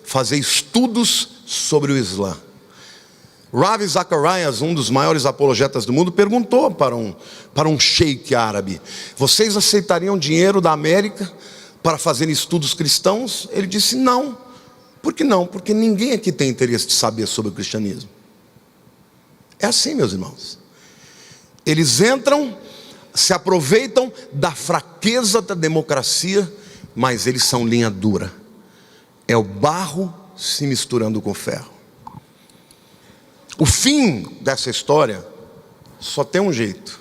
Fazer estudos sobre o Islã. Ravi Zacharias, um dos maiores apologetas do mundo, perguntou para um sheik árabe: vocês aceitariam dinheiro da América para fazer estudos cristãos? Ele disse: não. Por que não? Porque ninguém aqui tem interesse de saber sobre o cristianismo. É assim, meus irmãos. Eles entram, se aproveitam da fraqueza da democracia, mas eles são linha dura. É o barro se misturando com ferro. O fim dessa história só tem um jeito: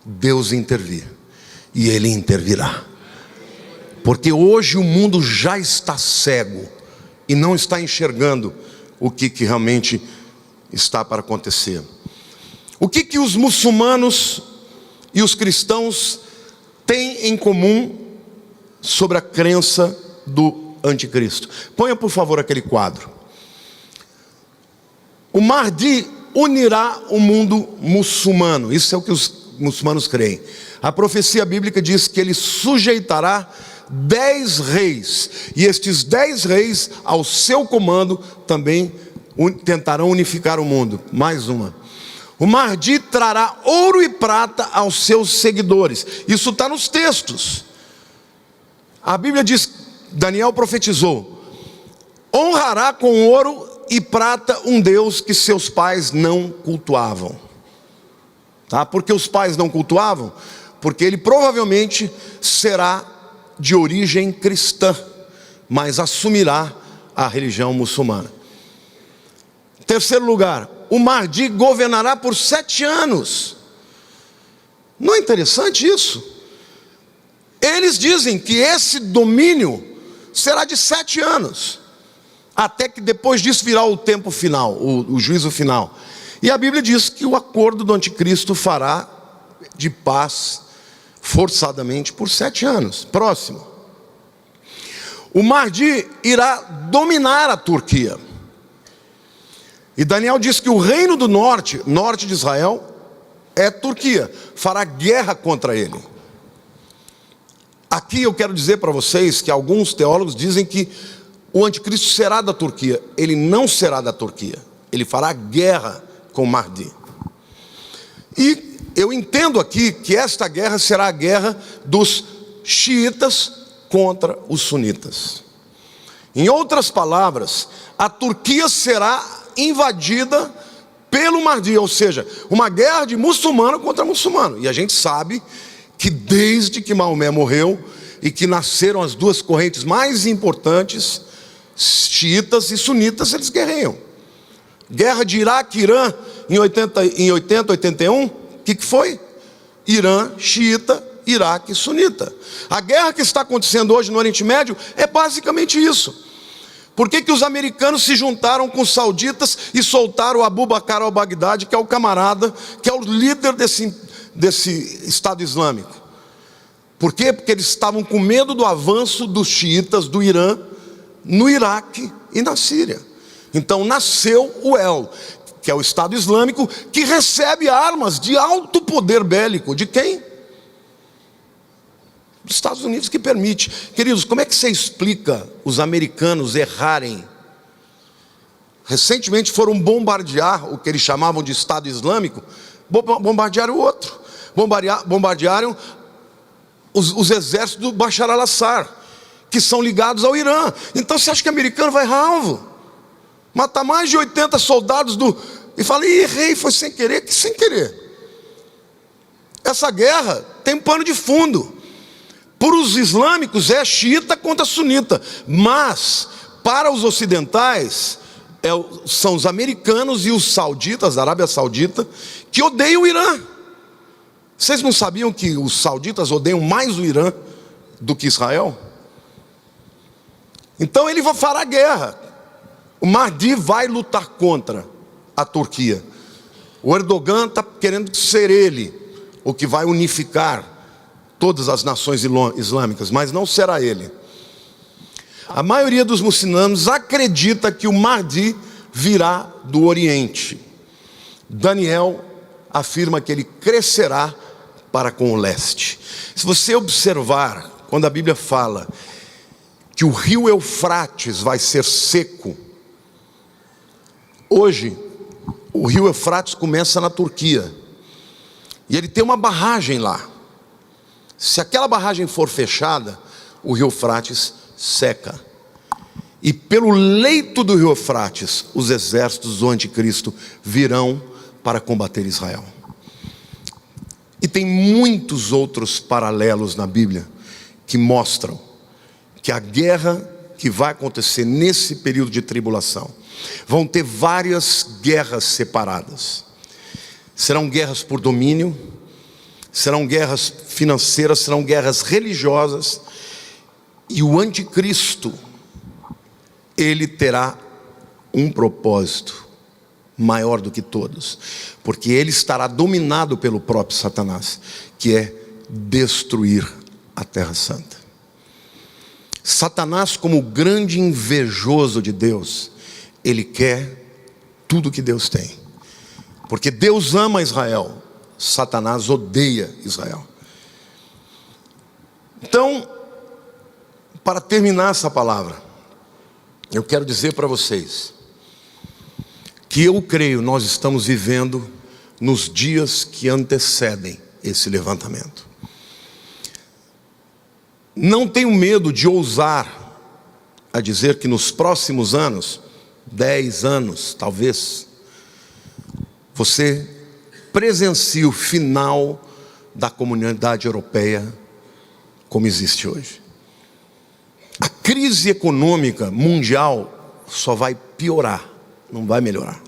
Deus intervir. E Ele intervirá. Porque hoje o mundo já está cego e não está enxergando o que realmente está para acontecer. O que os muçulmanos e os cristãos têm em comum sobre a crença do anticristo? Ponha por favor aquele quadro. O Mahdi, unirá o mundo muçulmano. Isso é o que os muçulmanos creem. A profecia bíblica diz que ele sujeitará 10 reis, e estes 10 reis, ao seu comando, também tentarão unificar o mundo. Mais uma. O Mahdi trará ouro e prata aos seus seguidores. Isso está nos textos. A Bíblia diz, Daniel profetizou: honrará com ouro e prata um Deus que seus pais não cultuavam. Tá? Por que os pais não cultuavam? Porque ele provavelmente será de origem cristã, mas assumirá a religião muçulmana. Terceiro lugar, o Mahdi governará por 7 anos. Não é interessante isso? Eles dizem que esse domínio será de 7 anos, até que depois disso virá o tempo final, o juízo final. E a Bíblia diz que o acordo do anticristo fará de paz forçadamente por 7 anos. Próximo. O Mahdi irá dominar a Turquia. E Daniel diz que o reino do norte de Israel, é Turquia, fará guerra contra ele. Aqui eu quero dizer para vocês que alguns teólogos dizem que o anticristo será da Turquia. Ele não será da Turquia. Ele fará guerra com o Mahdi. E eu entendo aqui que esta guerra será a guerra dos xiitas contra os sunitas. Em outras palavras, a Turquia será invadida pelo Mahdi, ou seja, uma guerra de muçulmano contra muçulmano. E a gente sabe que desde que Maomé morreu e que nasceram as duas correntes mais importantes, xiitas e sunitas, eles guerreiam. Guerra de Iraque e Irã em 80, 81, o que foi? Irã, xiita, Iraque, sunita. A guerra que está acontecendo hoje no Oriente Médio é basicamente isso. Por que os americanos se juntaram com os sauditas e soltaram o Abu Bakr al-Baghdadi, que é o camarada, que é o líder desse Estado Islâmico? Por quê? Porque eles estavam com medo do avanço dos xiitas do Irã no Iraque e na Síria. Então nasceu o EL, que é o Estado Islâmico, que recebe armas de alto poder bélico. De quem? Dos Estados Unidos, que permite. Queridos, como é que você explica os americanos errarem? Recentemente foram bombardear o que eles chamavam de Estado Islâmico, bombardearam o outro. Bombardearam os exércitos do Bashar al-Assad, que são ligados ao Irã. Então você acha que o americano vai errar alvo? Matar mais de 80 soldados e fala, errei, foi sem querer. Que sem querer? Essa guerra tem um pano de fundo. Para os islâmicos é xiita contra sunita, mas para os ocidentais são os americanos e os sauditas, a Arábia Saudita, que odeiam o Irã. Vocês não sabiam que os sauditas odeiam mais o Irã do que Israel? Então ele fará guerra. O Mahdi vai lutar contra a Turquia. O Erdogan está querendo ser ele o que vai unificar todas as nações islâmicas, mas não será ele. A maioria dos muçulmanos acredita que o Mahdi virá do Oriente. Daniel afirma que ele crescerá para com o leste. Se você observar, quando a Bíblia fala que o rio Eufrates vai ser seco, hoje o rio Eufrates começa na Turquia, e ele tem uma barragem lá. Se aquela barragem for fechada, o rio Eufrates seca. E pelo leito do rio Eufrates, os exércitos do anticristo virão para combater Israel. E tem muitos outros paralelos na Bíblia que mostram que a guerra que vai acontecer nesse período de tribulação, vão ter várias guerras separadas. Serão guerras por domínio, serão guerras financeiras, serão guerras religiosas, e o anticristo, ele terá um propósito maior do que todos, porque ele estará dominado pelo próprio Satanás, que é destruir a Terra Santa. Satanás, como grande invejoso de Deus, ele quer tudo que Deus tem. Porque Deus ama Israel, Satanás odeia Israel. Então, para terminar essa palavra, eu quero dizer para vocês que eu creio nós estamos vivendo nos dias que antecedem esse levantamento. Não tenho medo de ousar a dizer que nos próximos anos, 10 anos talvez, você presencie o final da comunidade europeia como existe hoje. A crise econômica mundial só vai piorar, não vai melhorar.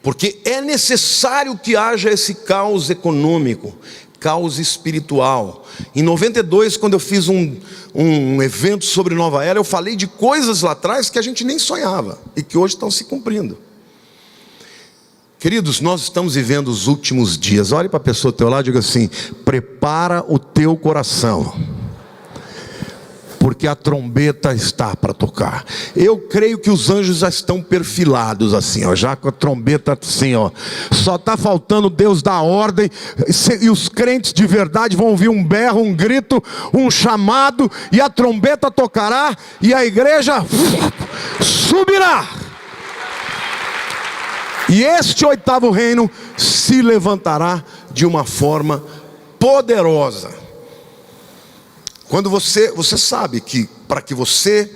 Porque é necessário que haja esse caos econômico, caos espiritual. Em 92, quando eu fiz um evento sobre Nova Era, eu falei de coisas lá atrás que a gente nem sonhava e que hoje estão se cumprindo. Queridos, nós estamos vivendo os últimos dias. Olhe para a pessoa do teu lado e diga assim: prepara o teu coração, porque a trombeta está para tocar. Eu creio que os anjos já estão perfilados assim, ó, já com a trombeta assim, ó. Só está faltando Deus dar ordem, e os crentes de verdade vão ouvir um berro, um grito, um chamado, e a trombeta tocará, e a igreja subirá. E este oitavo reino se levantará de uma forma poderosa. Quando você sabe que para que você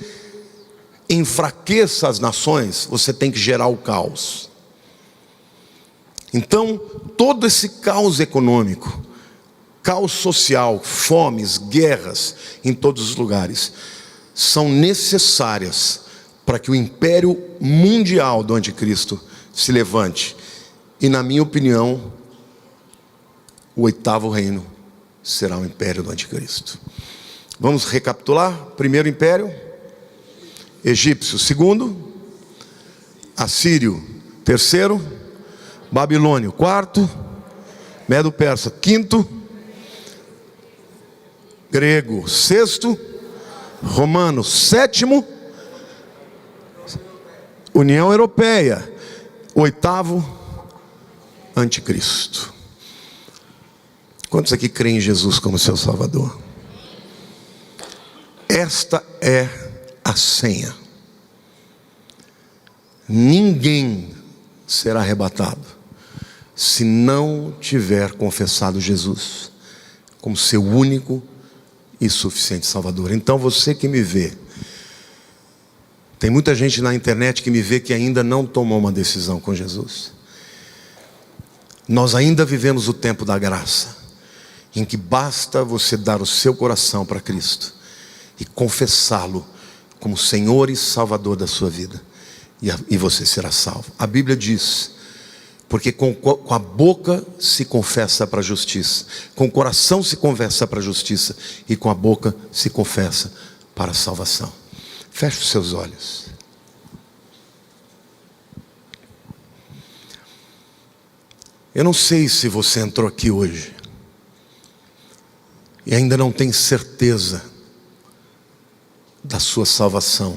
enfraqueça as nações, você tem que gerar o caos. Então, todo esse caos econômico, caos social, fomes, guerras em todos os lugares, são necessárias para que o império mundial do anticristo se levante. E na minha opinião, o oitavo reino será o império do anticristo. Vamos recapitular. Primeiro império, egípcio. Segundo, assírio. Terceiro, babilônio. Quarto, medo-persa. Quinto, grego. Sexto, romano. Sétimo, União Europeia. Oitavo, anticristo. Quantos aqui creem em Jesus como seu Salvador? Esta é a senha. Ninguém será arrebatado se não tiver confessado Jesus como seu único e suficiente Salvador. Então você que me vê, tem muita gente na internet que me vê que ainda não tomou uma decisão com Jesus. Nós ainda vivemos o tempo da graça, em que basta você dar o seu coração para Cristo e confessá-lo como Senhor e Salvador da sua vida, e você será salvo. A Bíblia diz: porque com a boca se confessa para a justiça, com o coração se confessa para a justiça, e com a boca se confessa para a salvação. Feche os seus olhos. Eu não sei se você entrou aqui hoje e ainda não tem certeza da sua salvação,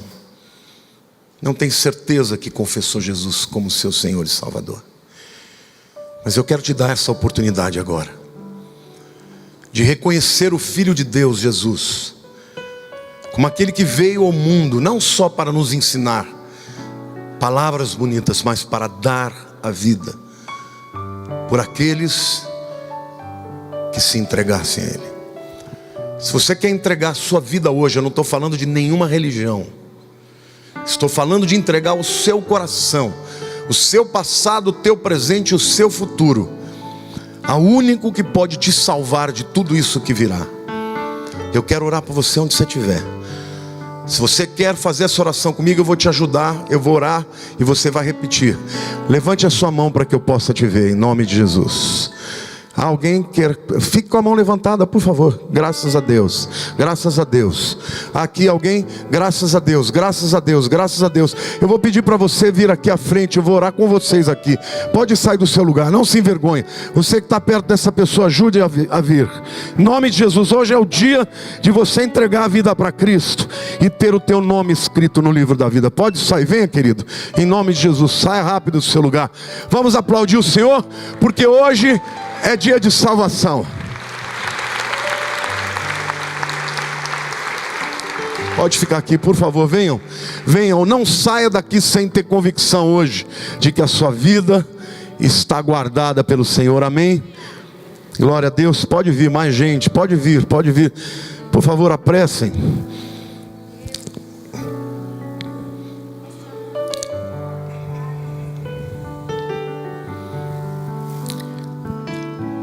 não tem certeza que confessou Jesus como seu Senhor e Salvador. Mas eu quero te dar essa oportunidade agora, de reconhecer o Filho de Deus, Jesus, como aquele que veio ao mundo, não só para nos ensinar palavras bonitas, mas para dar a vida por aqueles que se entregassem a Ele. Se você quer entregar a sua vida hoje, eu não estou falando de nenhuma religião, estou falando de entregar o seu coração, o seu passado, o teu presente e o seu futuro ao único que pode te salvar de tudo isso que virá. Eu quero orar por você onde você estiver. Se você quer fazer essa oração comigo, eu vou te ajudar, eu vou orar e você vai repetir. Levante a sua mão para que eu possa te ver, em nome de Jesus. Alguém quer, fique com a mão levantada, por favor. Graças a Deus, graças a Deus. Aqui alguém, graças a Deus, graças a Deus, graças a Deus. Eu vou pedir para você vir aqui à frente, eu vou orar com vocês aqui. Pode sair do seu lugar, não se envergonhe. Você que está perto dessa pessoa, ajude a vir. Em nome de Jesus, hoje é o dia de você entregar a vida para Cristo e ter o teu nome escrito no livro da vida. Pode sair, venha, querido. Em nome de Jesus, saia rápido do seu lugar. Vamos aplaudir o Senhor, porque hoje é dia de salvação. Pode ficar aqui, por favor, venham. Venham, não saia daqui sem ter convicção hoje de que a sua vida está guardada pelo Senhor, amém? Glória a Deus. Pode vir mais gente, pode vir. Por favor, apressem.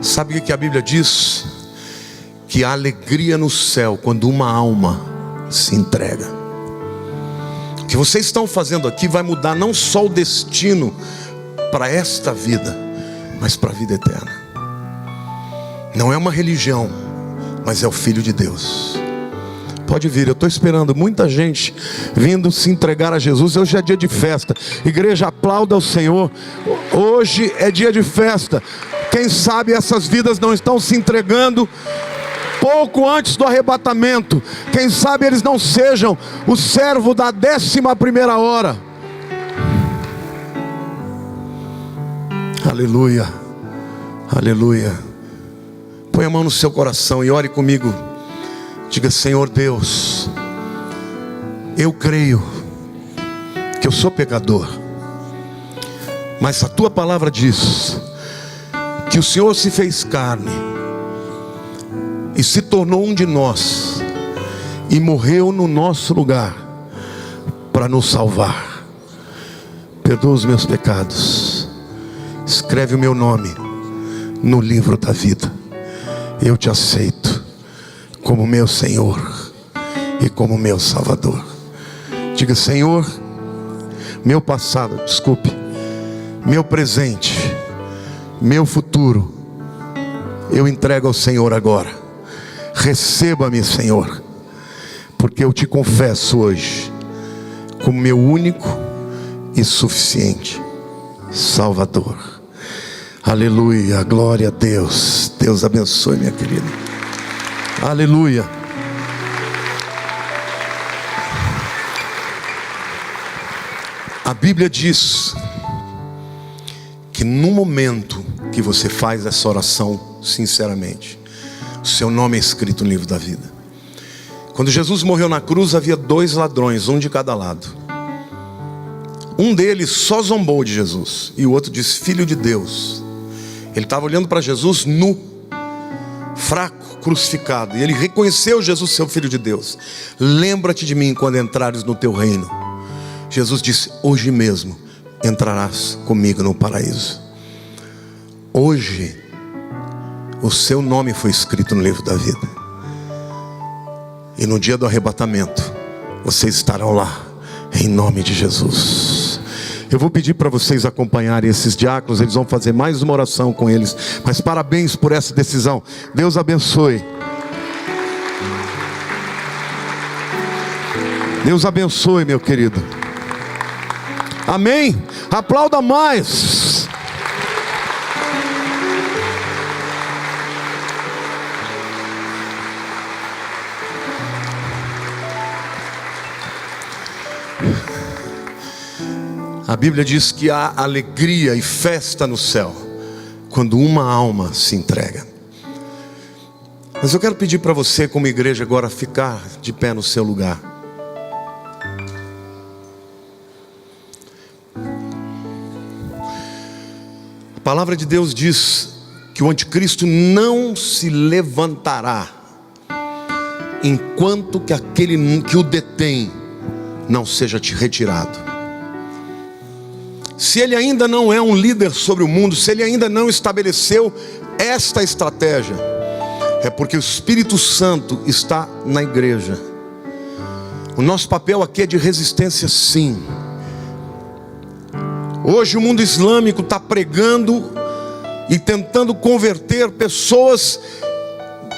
Sabe o que a Bíblia diz? Que há alegria no céu quando uma alma se entrega. O que vocês estão fazendo aqui vai mudar não só o destino para esta vida, mas para a vida eterna. Não é uma religião, mas é o Filho de Deus. Pode vir, eu estou esperando muita gente vindo se entregar a Jesus. Hoje é dia de festa. Igreja, aplauda o Senhor. Hoje é dia de festa. Quem sabe essas vidas não estão se entregando pouco antes do arrebatamento. Quem sabe eles não sejam o servo da 11ª hora. Aleluia, aleluia. Põe a mão no seu coração e ore comigo. Diga: Senhor Deus, eu creio que eu sou pecador, mas a tua palavra diz que o Senhor se fez carne e se tornou um de nós e morreu no nosso lugar para nos salvar. Perdoa os meus pecados, escreve o meu nome no livro da vida. Eu te aceito como meu Senhor e como meu Salvador. Diga: Senhor, meu passado, meu presente, meu futuro, eu entrego ao Senhor agora. Receba-me, Senhor, porque eu te confesso hoje como meu único e suficiente Salvador. Aleluia, glória a Deus. Deus abençoe, minha querida. Aleluia. A Bíblia diz que no momento que você faz essa oração sinceramente, o seu nome é escrito no livro da vida. Quando Jesus morreu na cruz, havia 2 ladrões, um de cada lado. Um deles só zombou de Jesus e o outro disse: Filho de Deus. Ele estava olhando para Jesus nu, fraco, crucificado, e ele reconheceu Jesus, seu Filho de Deus. Lembra-te de mim quando entrares no teu reino. Jesus disse: hoje mesmo entrarás comigo no paraíso. Hoje o seu nome foi escrito no livro da vida, e no dia do arrebatamento vocês estarão lá, em nome de Jesus. Eu vou pedir para vocês acompanharem esses diáconos. Eles vão fazer mais uma oração com eles. Mas parabéns por essa decisão. Deus abençoe. Deus abençoe, meu querido. Amém? Aplauda mais. A Bíblia diz que há alegria e festa no céu quando uma alma se entrega. Mas eu quero pedir para você, como igreja, agora ficar de pé no seu lugar. A palavra de Deus diz que o anticristo não se levantará enquanto que aquele que o detém não seja retirado. Se ele ainda não é um líder sobre o mundo, se ele ainda não estabeleceu esta estratégia, é porque o Espírito Santo está na igreja. O nosso papel aqui é de resistência, sim. Hoje o mundo islâmico está pregando e tentando converter pessoas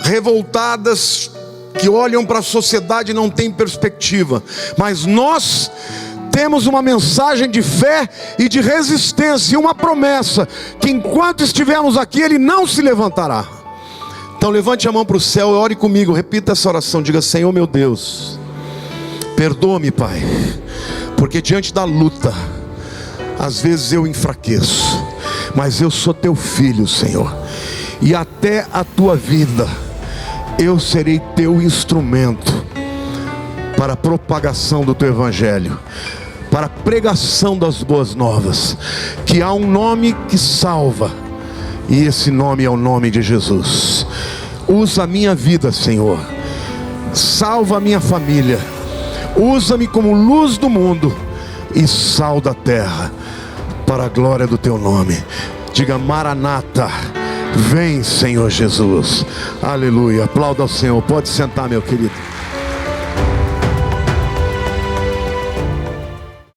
revoltadas, que olham para a sociedade e não têm perspectiva. Mas nós temos uma mensagem de fé e de resistência, e uma promessa, que enquanto estivermos aqui, Ele não se levantará. Então levante a mão para o céu e ore comigo, repita essa oração, diga: Senhor meu Deus, perdoa-me, Pai, porque diante da luta, às vezes eu enfraqueço, mas eu sou teu filho, Senhor, e até a tua vida, eu serei teu instrumento para a propagação do teu evangelho, para a pregação das boas novas, que há um nome que salva, e esse nome é o nome de Jesus. Usa a minha vida, Senhor, salva a minha família, usa-me como luz do mundo e sal da terra, para a glória do teu nome. Diga: Maranata, vem, Senhor Jesus. Aleluia. Aplauda ao Senhor. Pode sentar, meu querido.